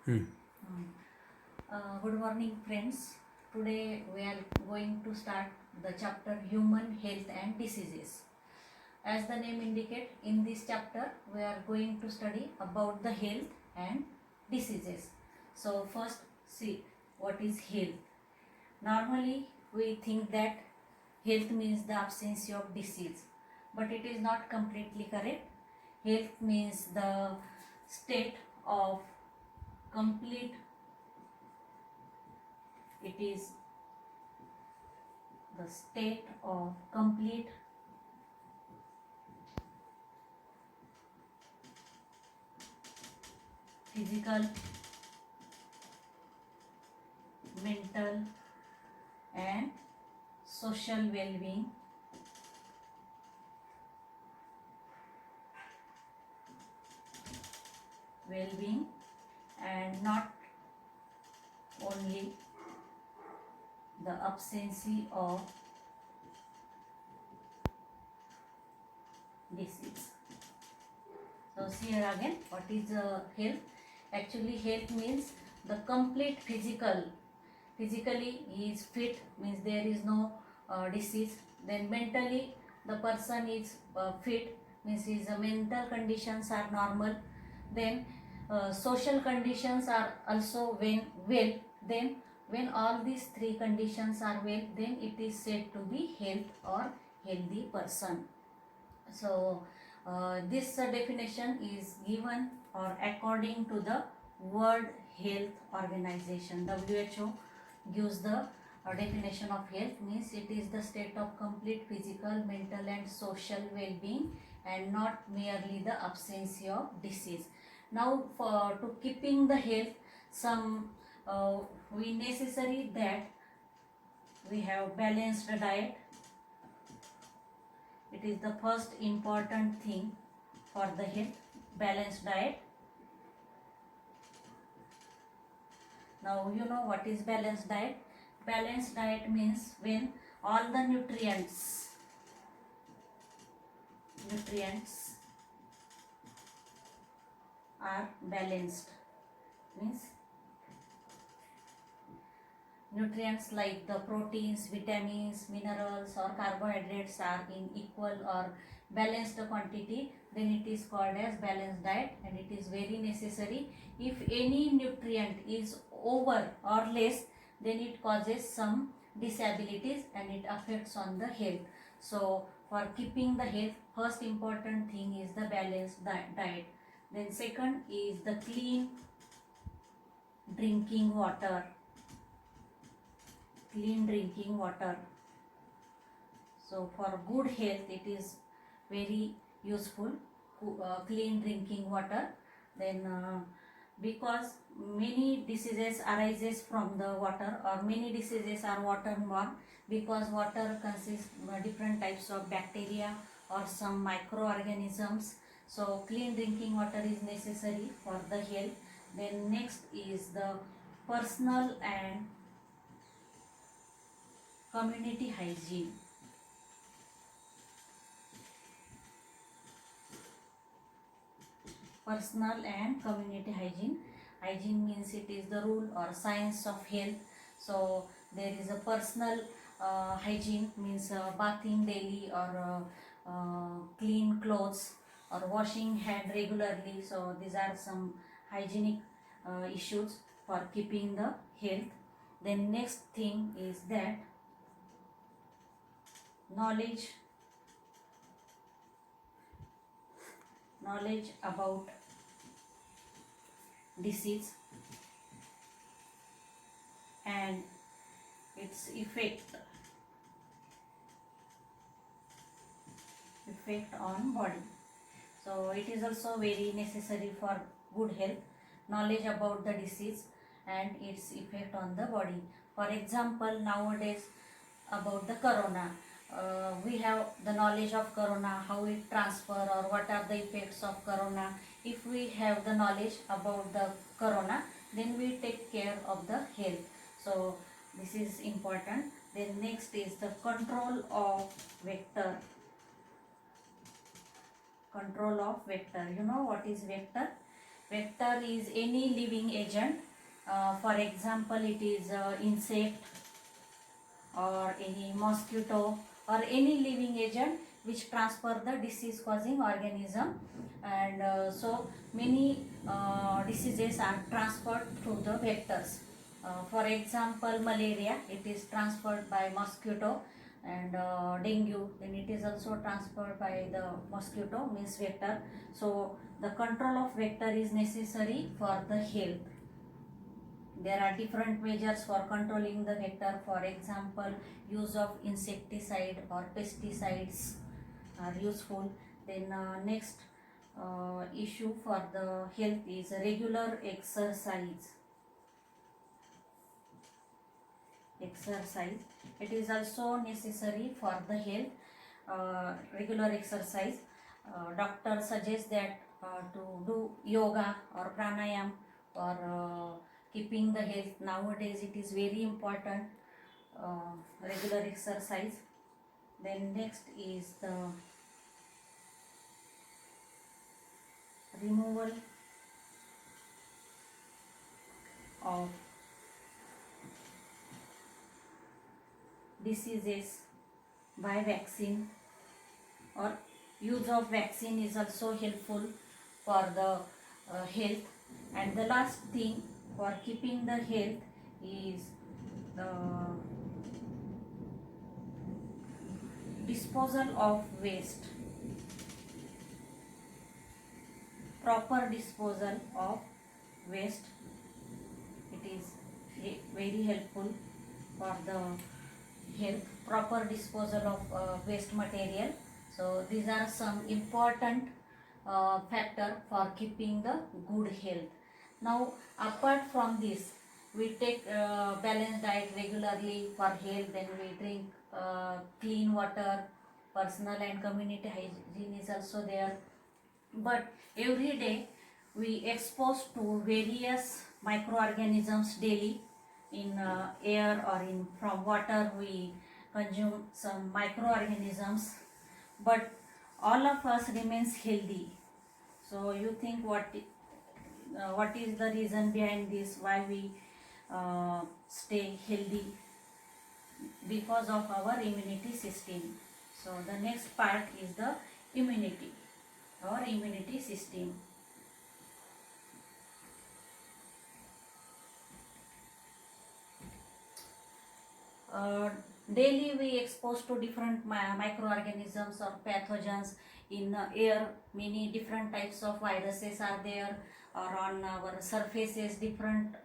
Hmm. Good morning, friends. Today we are going to start the chapter Human Health and Diseases. As the name indicates, in this chapter we are going to study about the health and diseases. So first, see what is health. Normally we think that health means the absence of disease, but it is not completely correct. Health means the state of complete, it is the state of complete physical, mental and social well-being, and not only the absence of disease. So see here again, what is health? Actually health means the complete physically he is fit, means there is no disease. Then mentally the person is fit, means his mental conditions are normal. Then social conditions are also well. Then when all these three conditions are well, then it is said to be health or healthy person. So this definition is given or according to the World Health Organization. WHO gives the definition of health, means it is the state of complete physical, mental and social well-being, and not merely the absence of disease. Now for to keeping the health, some we necessary that we have balanced diet. It is the first important thing for the health, balanced diet. Now you know what is balanced diet. Balanced diet means when all the nutrients are balanced, means nutrients like the proteins, vitamins, minerals or carbohydrates are in equal or balanced quantity, then it is called as balanced diet, and it is very necessary. If any nutrient is over or less, then it causes some disabilities and it affects on the health. So for keeping the health, first important thing is the balanced diet. Then second is the clean drinking water. Clean drinking water. So for good health it is very useful, clean drinking water. Then because many diseases arises from the water, or many diseases are waterborne, because water consists different types of bacteria or some microorganisms. So clean drinking water is necessary for the health. Then next is the personal and community hygiene. Personal and community hygiene. Hygiene means it is the rule or science of health. So there is a personal hygiene, means bathing daily, or clean clothes, or washing hand regularly. So these are some hygienic issues for keeping the health. Then next thing is that knowledge about disease and its effect on body. So it is also very necessary for good health, knowledge about the disease and its effect on the body. For example, nowadays about the corona, we have the knowledge of corona, how it transfer or what are the effects of corona. If we have the knowledge about the corona, then we take care of the health. So this is important. Then next is the control of vector. Control of vector. You know what is vector? Vector is any living agent. For example, it is insect or any mosquito or any living agent which transfer the disease causing organism, and so many diseases are transferred through the vectors. For example, malaria, it is transferred by mosquito, and dengue, then it is also transferred by the mosquito, means vector. So the control of vector is necessary for the health. There are different measures for controlling the vector. For example, use of insecticide or pesticides are useful. Then next issue for the health is regular exercise. It is also necessary for the health. Regular exercise. Doctor suggests that to do yoga or pranayam for keeping the health. Nowadays it is very important, regular exercise. Then next is the removal of diseases by vaccine, or use of vaccine is also helpful for the health. And the last thing for keeping the health is the disposal of waste. Proper disposal of waste, it is very helpful for the health. Proper disposal of waste material. So these are some important factor for keeping the good health. Now apart from this, we take balanced diet regularly for health, then we drink clean water, personal and community hygiene is also there. But every day we expose to various microorganisms daily. In air or in from water we consume some microorganisms, but all of us remains healthy. So you think what is the reason behind this, why we stay healthy? Because of our immunity system. So the next part is the immunity or immunity system. Daily we exposed to different microorganisms or pathogens. In air, many different types of viruses are there, or on our surfaces different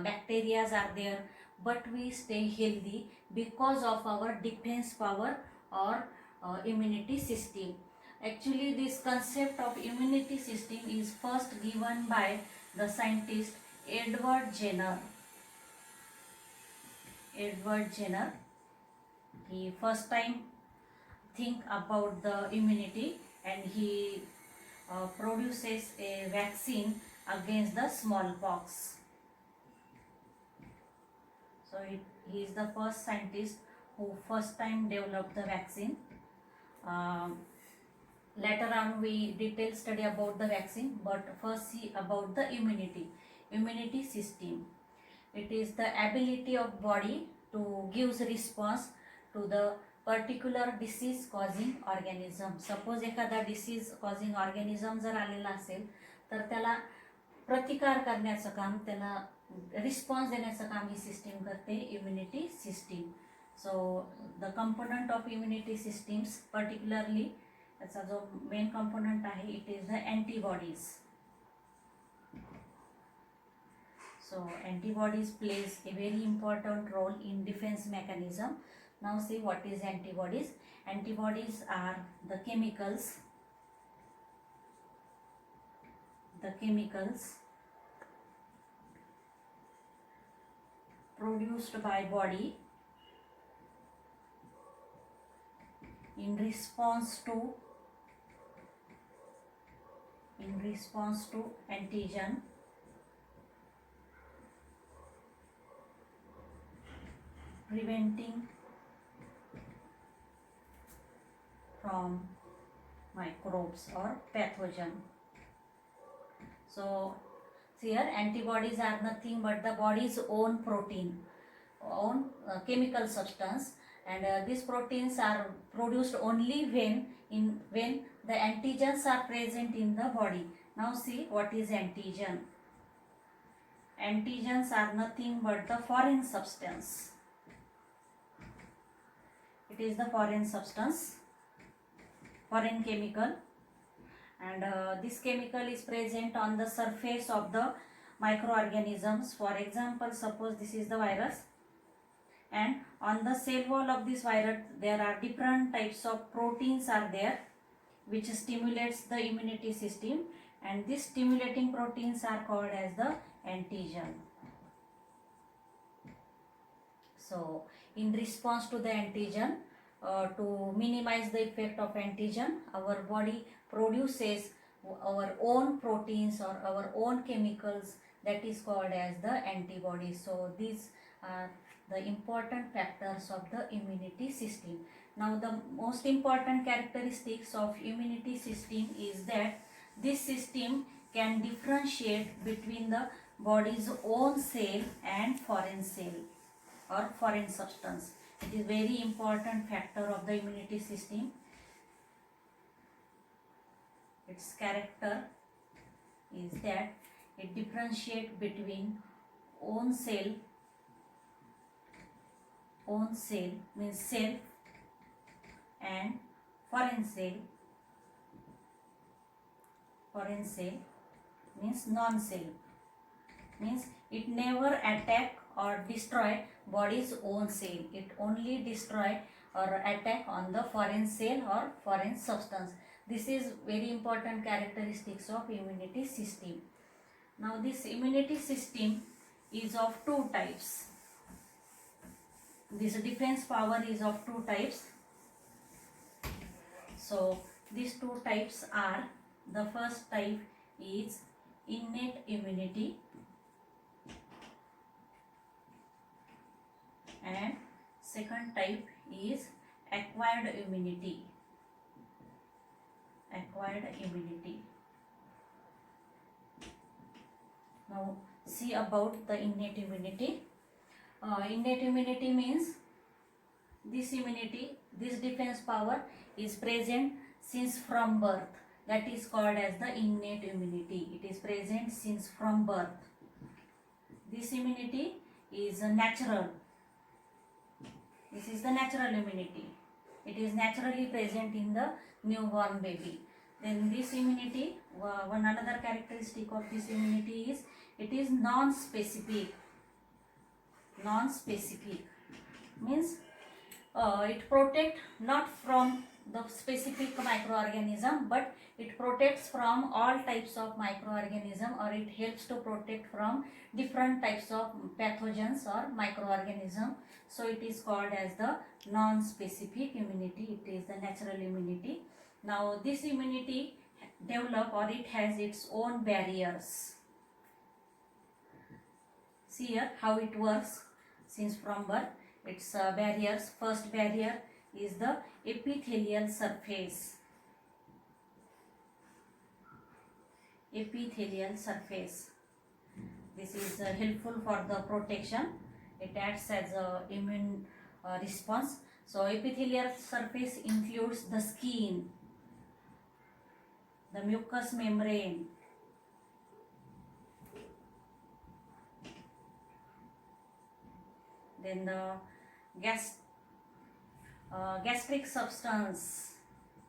bacteria are there, but we stay healthy because of our defense power or immunity system. Actually, this concept of immunity system is first given by the scientist Edward Jenner. He first time think about the immunity, and he produces a vaccine against the smallpox. So he is the first scientist who first time developed the vaccine. Later on we detail study about the vaccine, but first see about the immunity system. It is the ability of body to give response to the particular disease causing organism. Suppose एखादा disease causing organism जर आलेला असेल तर त्याला प्रतिकार करण्याचं काम, त्याला रिस्पॉन्स देण्याचं काम ही सिस्टीम करते, immunity system. So the component of immunity systems, particularly त्याचा जो मेन कंपोनंट आहे, it is the antibodies. So antibodies plays a very important role in defense mechanism. Now see what is antibodies. Antibodies are the chemicals produced by body in response to antigen preventing from microbes or pathogen. So here antibodies are nothing but the body's own protein, own chemical substance, and these proteins are produced only when the antigens are present in the body. Now see what is antigen. Antigens are nothing but the foreign substance. It is the foreign substance, foreign chemical, and this chemical is present on the surface of the microorganisms. For example, suppose this is the virus, and on the cell wall of this virus there are different types of proteins are there which stimulates the immunity system, and these stimulating proteins are called as the antigen. So in response to the antigen, to minimize the effect of antigen, our body produces our own proteins or our own chemicals, that is called as the antibodies. So these are the important factors of the immunity system. Now the most important characteristics of immunity system is that this system can differentiate between the body's own cell and foreign cell or foreign substance. It is very important factor of the immunity system. Its character is that it differentiates between own cell means self, and foreign cell means non-self, means it never attack or destroy body's own cell. It only destroy or attack on the foreign cell or foreign substance. This is very important characteristics of immunity system. Now this immunity system is of two types. This defense power is of two types. So these two types are, the first type is innate immunity, and second type is acquired immunity. Now see about the innate immunity. Innate immunity means this defense power is present since from birth. That is called as the innate immunity. It is present since from birth. This immunity is natural. This is the natural immunity. It is naturally present in the newborn baby. Then this immunity, one another characteristic of this immunity is it is non-specific. Non-specific means it protects not from the specific microorganism, but it protects from all types of microorganism, or it helps to protect from different types of pathogens or microorganism. So it is called as the non-specific immunity. It is the natural immunity. Now this immunity develop, or it has its own barriers. See here how it works since from birth. Its barriers. First barrier is the epithelial surface. Epithelial surface. This is helpful for the protection. It acts as a immune response. So epithelial surface includes the skin, the mucous membrane, then the gastric substance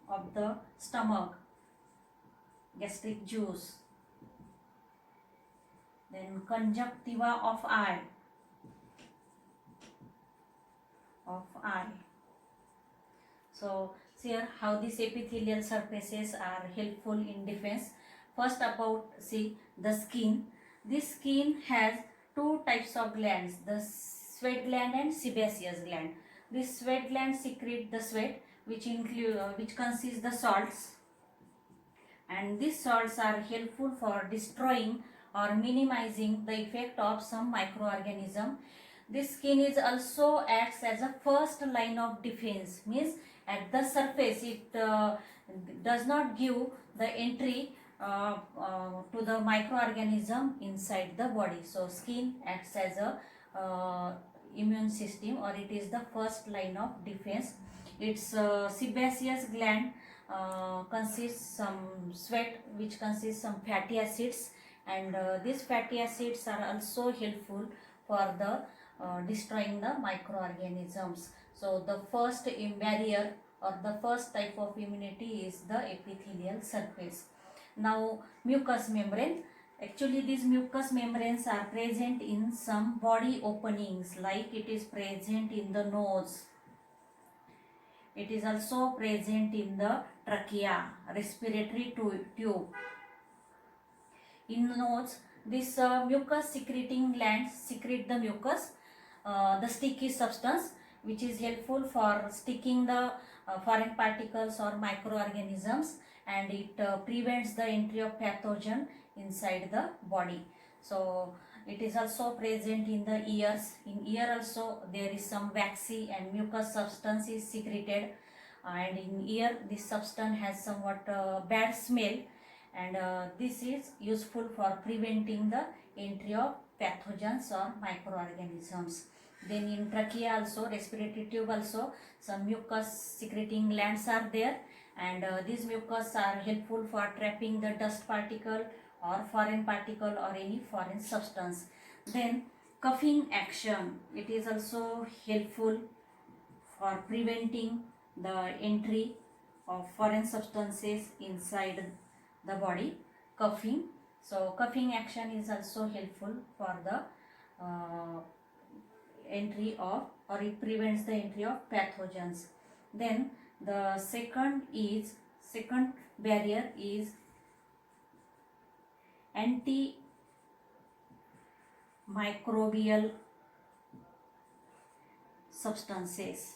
of the stomach, gastric juice, then conjunctiva of eye, So see here how these epithelial surfaces are helpful in defense. First about the skin. This skin has two types of glands, the sweat gland and sebaceous gland. This sweat gland secrete the sweat, which consists the salts, and these salts are helpful for destroying or minimizing the effect of some microorganism. This skin is also acts as a first line of defense, means at the surface it does not give the entry to the microorganism inside the body. So skin acts as a immune system, or it is the first line of defense. Its sebaceous gland consists some sweat, which consists some fatty acids, and these fatty acids are also helpful for the destroying the microorganisms. So the first barrier or the first type of immunity is the epithelial surface. Now mucous membrane. Actually these mucous membranes are present in some body openings, like it is present in the nose. It is also present in the trachea, respiratory tube. In nose, this mucus secreting glands secrete the mucus, the sticky substance, which is helpful for sticking the foreign particles or microorganisms, and it prevents the entry of pathogen inside the body. So it is also present in the ears. In ear also there is some waxy and mucus substance is secreted, and in ear this substance has somewhat bad smell, and this is useful for preventing the entry of pathogens or microorganisms. Then in trachea also, respiratory tube also, some mucus secreting glands are there, and these mucus are helpful for trapping the dust particle or foreign particle or any foreign substance. Then cuffing action, it is also helpful for preventing the entry of foreign substances inside the body. Cuffing, so cuffing action is also helpful for the entry of, or it prevents the entry of pathogens. Then the second barrier is antimicrobial substances.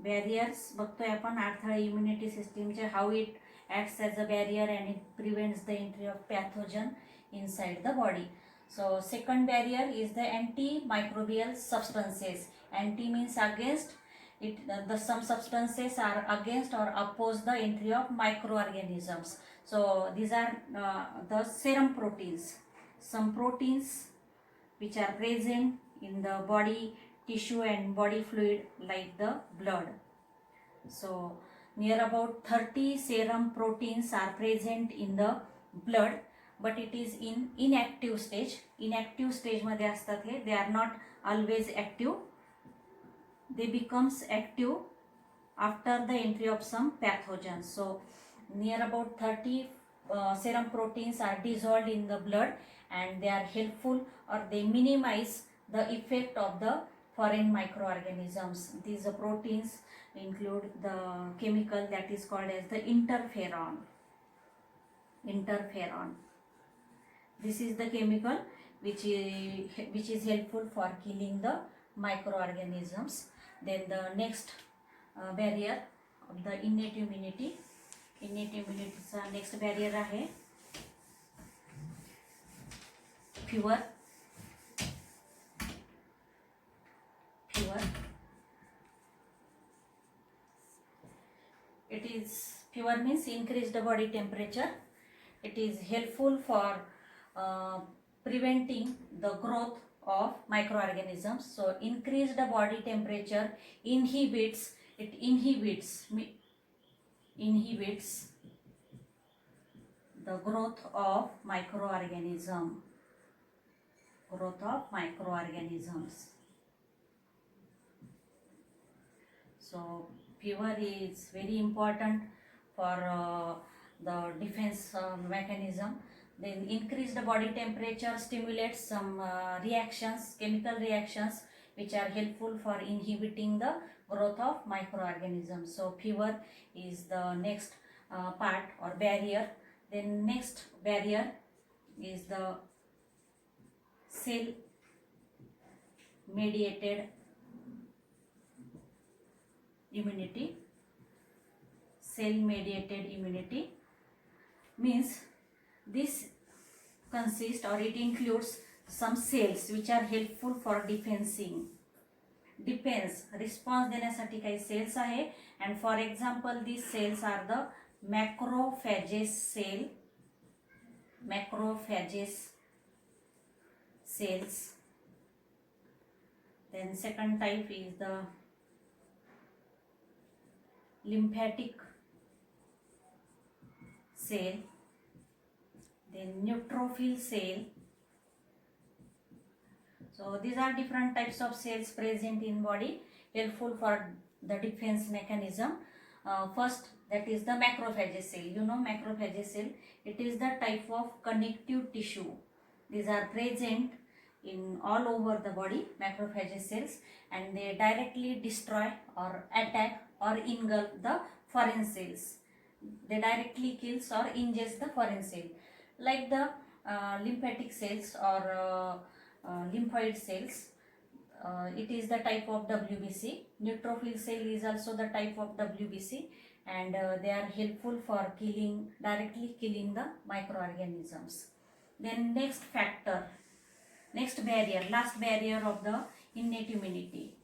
Barriers बघतोय आपण, अडथळे immunity सिस्टीमचे, how it acts as a barrier and it prevents the entry of pathogen inside the body. So second barrier is the antimicrobial substances. Anti means against. It the some substances are against or oppose the entry of microorganisms. So these are the serum proteins. Some proteins which are present in the body tissue and body fluid like the blood. So near about 30 serum proteins are present in the blood, but it is in inactive stage. Inactive stage मध्ये असतात हे. They are not always active. They becomes active after the entry of some pathogens. So near about 30 serum proteins are dissolved in the blood, and they are helpful, or they minimize the effect of the foreign microorganisms. These proteins include the chemical that is called as the interferon. This is the chemical which is helpful for killing the microorganisms. Then the next barrier of the innate immunity. Innate immunityचा next barrier आहे fever. Fever means increased body temperature. It is helpful for preventing the growth of microorganisms. So increased body temperature inhibits the growth of microorganisms. So fever is very important for the defense mechanism. Then increased body temperature stimulates some chemical reactions which are helpful for inhibiting the growth of microorganisms. So fever is the next part or barrier. Then next barrier is the cell mediated immunity. Cell mediated immunity means this consists, or it includes, some cells which are helpful for response देण्यासाठी काही cells आहे, and for example these cells are the macrophagous cell, macrophagous cells. Then second type is the lymphatic cell, then neutrophil cell. So these are different types of cells present in body, helpful for the defense mechanism. First, that is the macrophagous cell. You know macrophagous cell, it is the type of connective tissue. These are present in all over the body, macrophagous cells, and they directly destroy or attack or engulf the foreign cells. They directly kills or ingest the foreign cell, like the lymphatic cells or lymphoid cells. It is the type of WBC. Neutrophil cell is also the type of WBC, and they are helpful for killing, directly killing the microorganisms. Then next factor, next barrier, last barrier of the innate immunity.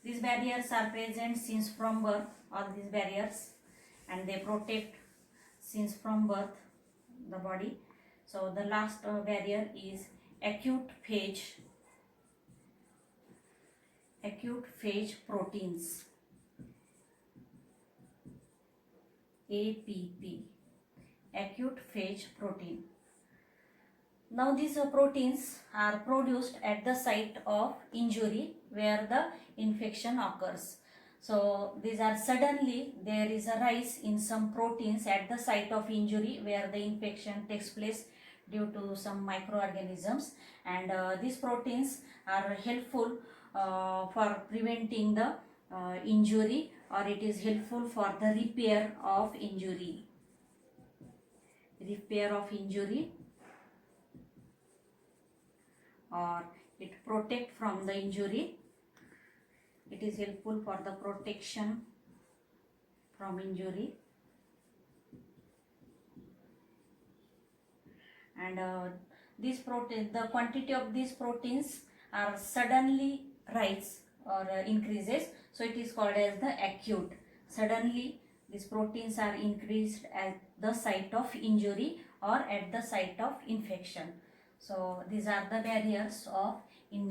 These barriers are present since from birth, all these barriers, and they protect since from birth the body. So the last barrier is acute phage proteins, APP, acute phage protein. Now these proteins are produced at the site of injury where the infection occurs. So these are suddenly there is a rise in some proteins at the site of injury where the infection takes place due to some microorganisms, and these proteins are helpful for preventing the injury, or it is helpful for the repair of injury. Or it protect from the injury. It is helpful for the protection from injury. And these protein, the quantity of these proteins are suddenly rise or increases, so it is called as the acute. Suddenly these proteins are increased at the site of injury or at the site of infection. So these are the barriers of